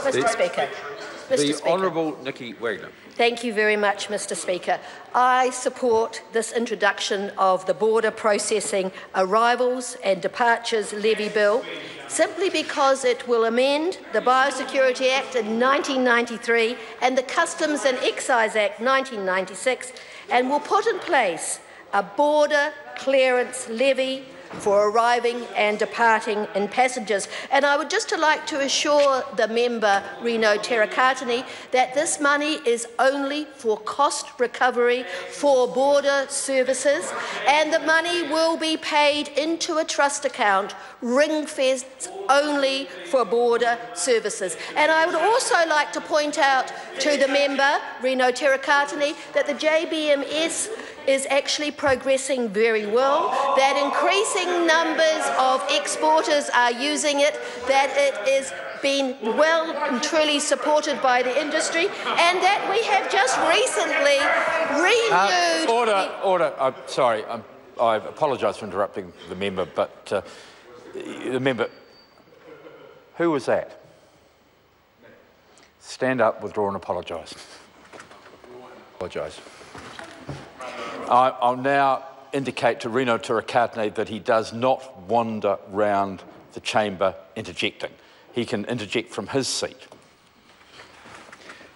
Mr. Speaker. The Honourable Nikki Wagner. Thank you very much, Mr. Speaker. I support this introduction of the Border Processing Arrivals and Departures Levy Bill simply because it will amend the Biosecurity Act in 1993 and the Customs and Excise Act 1996 and will put in place a border clearance levy for arriving and departing in passengers. And I would just like to assure the member, Reno Terakatini, that this money is only for cost recovery for border services, and the money will be paid into a trust account, ring-fenced only for border services. And I would also like to point out to the member, Reno Terakatini, that the JBMS is actually progressing very well, that increasing numbers of exporters are using it, that it is being well and truly supported by the industry, and that we have just recently renewed... Order. I'm sorry. I apologise for interrupting the member, but the member... Who was that? Stand up, withdraw and apologise. Apologise. I'll now indicate to Reno Terakatini that he does not wander round the chamber interjecting. He can interject from his seat.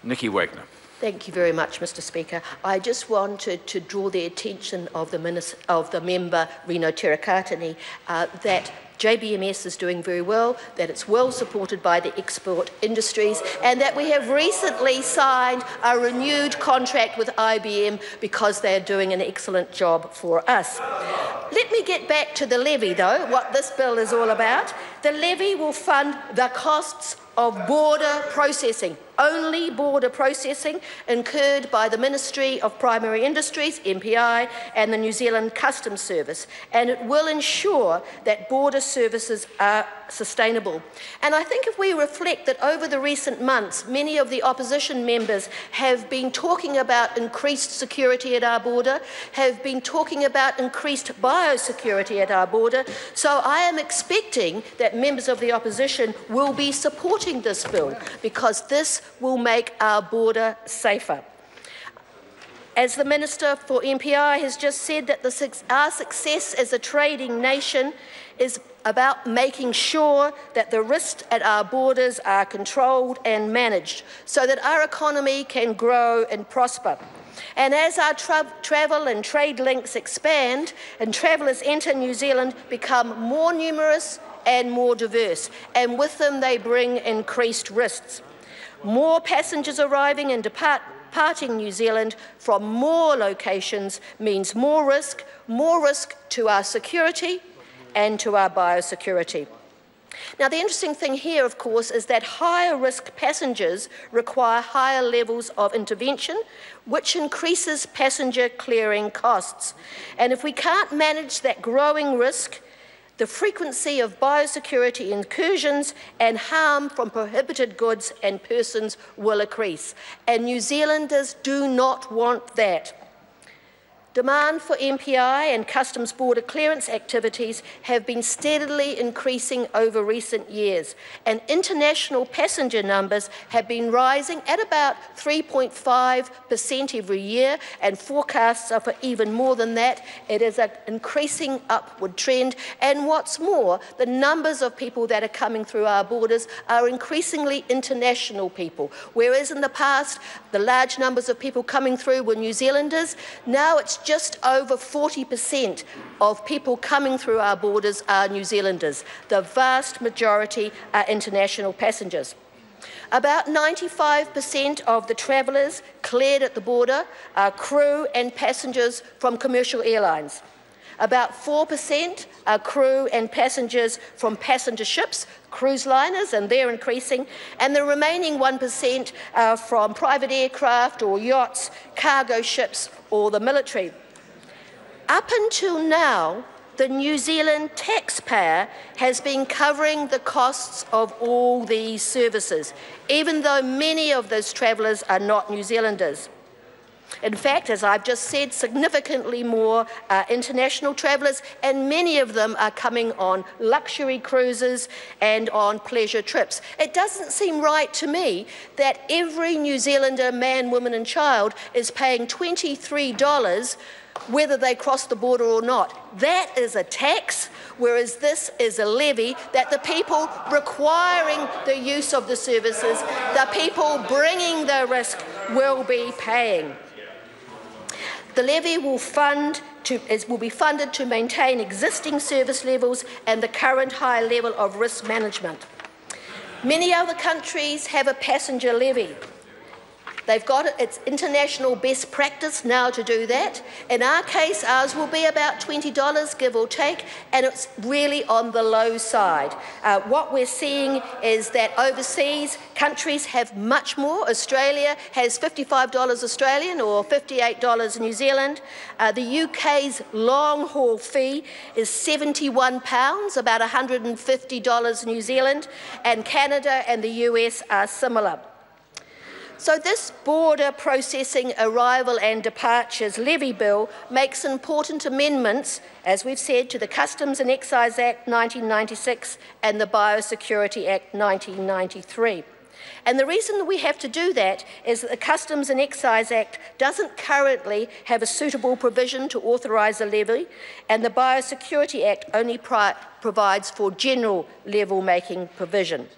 Nikki Wagner. Thank you very much, Mr. Speaker. I just wanted to draw the attention of the member, Reno Terakatini, that JBMS is doing very well, that it's well supported by the export industries, and that we have recently signed a renewed contract with IBM because they are doing an excellent job for us. Let me get back to the levy, though, what this bill is all about. The levy will fund the costs of border processing, only border processing incurred by the Ministry of Primary Industries, MPI, and the New Zealand Customs Service, and it will ensure that border services are sustainable. And I think if we reflect that over the recent months, many of the opposition members have been talking about increased security at our border, have been talking about increased biosecurity at our border, so I am expecting that members of the opposition will be supporting this bill because this will make our border safer. As the Minister for MPI has just said, that our success as a trading nation is about making sure that the risks at our borders are controlled and managed so that our economy can grow and prosper. And as our travel and trade links expand and travellers enter New Zealand become more numerous and more diverse, and with them they bring increased risks. More passengers arriving and departing New Zealand from more locations means more risk to our security and to our biosecurity. Now, the interesting thing here, of course, is that higher risk passengers require higher levels of intervention, which increases passenger clearing costs. And if we can't manage that growing risk, the frequency of biosecurity incursions and harm from prohibited goods and persons will increase. And New Zealanders do not want that. Demand for MPI and customs border clearance activities have been steadily increasing over recent years, and international passenger numbers have been rising at about 3.5% every year, and forecasts are for even more than that. It is an increasing upward trend, and what's more, the numbers of people that are coming through our borders are increasingly international people. Whereas in the past, the large numbers of people coming through were New Zealanders, now it's just over 40% of people coming through our borders are New Zealanders. The vast majority are international passengers. About 95% of the travellers cleared at the border are crew and passengers from commercial airlines. About 4% are crew and passengers from passenger ships, cruise liners, and they're increasing, and the remaining 1% are from private aircraft or yachts, cargo ships, or the military. Up until now, the New Zealand taxpayer has been covering the costs of all these services, even though many of those travellers are not New Zealanders. In fact, as I've just said, significantly more international travellers, and many of them are coming on luxury cruises and on pleasure trips. It doesn't seem right to me that every New Zealander, man, woman and child, is paying $23 whether they cross the border or not. That is a tax, whereas this is a levy that the people requiring the use of the services, the people bringing the risk, will be paying. The levy will be funded to maintain existing service levels and the current high level of risk management. Many other countries have a passenger levy. They've got it's international best practice now to do that. In our case, ours will be about $20, give or take, and it's really on the low side. What we're seeing is that overseas countries have much more. Australia has $55 Australian or $58 New Zealand. The UK's long-haul fee is £71, about $150 New Zealand, and Canada and the US are similar. So this border processing arrival and departures levy bill makes important amendments, as we've said, to the Customs and Excise Act 1996 and the Biosecurity Act 1993. And the reason that we have to do that is that the Customs and Excise Act doesn't currently have a suitable provision to authorise a levy, and the Biosecurity Act only provides for general level-making provision.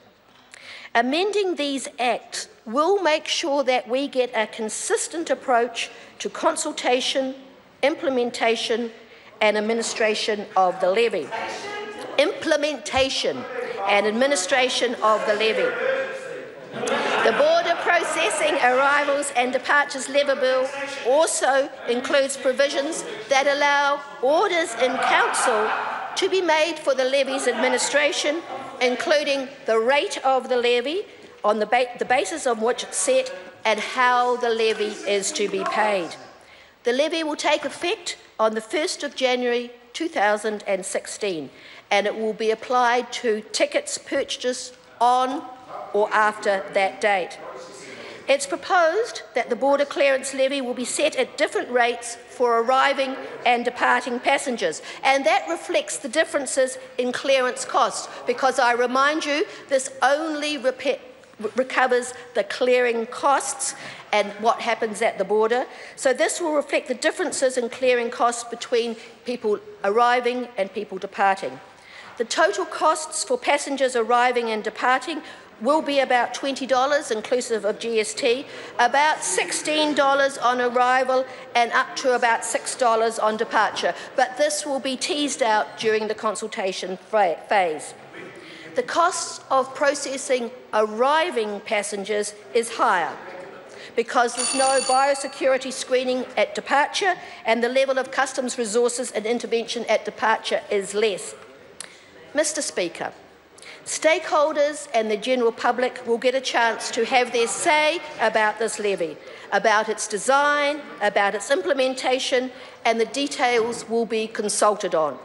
Amending these acts will make sure that we get a consistent approach to consultation, implementation and administration of the levy. Implementation and administration of the levy. The Border Processing Arrivals and Departures Levy Bill also includes provisions that allow orders in Council to be made for the levy's administration, including the rate of the levy, on the basis on which it's set, and how the levy is to be paid. The levy will take effect on the 1st of January 2016, and it will be applied to tickets purchased on or after that date. It's proposed that the border clearance levy will be set at different rates for arriving and departing passengers, and that reflects the differences in clearance costs, because I remind you, this only recovers the clearing costs and what happens at the border. So this will reflect the differences in clearing costs between people arriving and people departing. The total costs for passengers arriving and departing will be about $20 inclusive of GST, about $16 on arrival and up to about $6 on departure. But this will be teased out during the consultation phase. The cost of processing arriving passengers is higher because there's no biosecurity screening at departure and the level of customs resources and intervention at departure is less. Mr. Speaker, stakeholders and the general public will get a chance to have their say about this levy, about its design, about its implementation, and the details will be consulted on.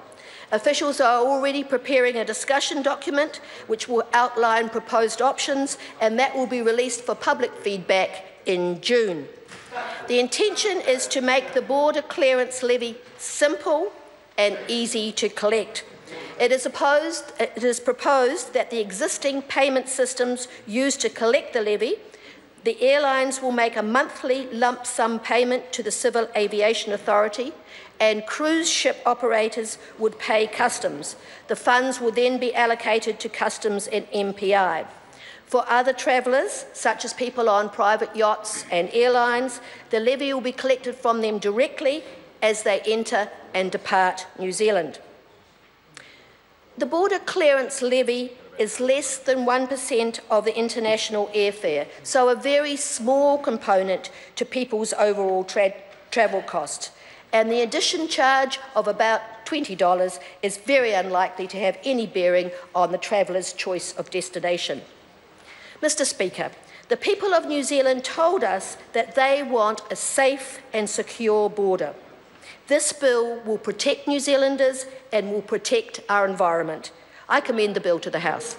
Officials are already preparing a discussion document which will outline proposed options, and that will be released for public feedback in June. The intention is to make the border clearance levy simple and easy to collect. It is proposed that the existing payment systems used to collect the levy, the airlines will make a monthly lump sum payment to the Civil Aviation Authority, and cruise ship operators would pay customs. The funds will then be allocated to customs and MPI. For other travellers, such as people on private yachts and airlines, the levy will be collected from them directly as they enter and depart New Zealand. The border clearance levy is less than 1% of the international airfare, so a very small component to people's overall travel costs. And the addition charge of about $20 is very unlikely to have any bearing on the traveller's choice of destination. Mr. Speaker, the people of New Zealand told us that they want a safe and secure border. This bill will protect New Zealanders and will protect our environment. I commend the bill to the House.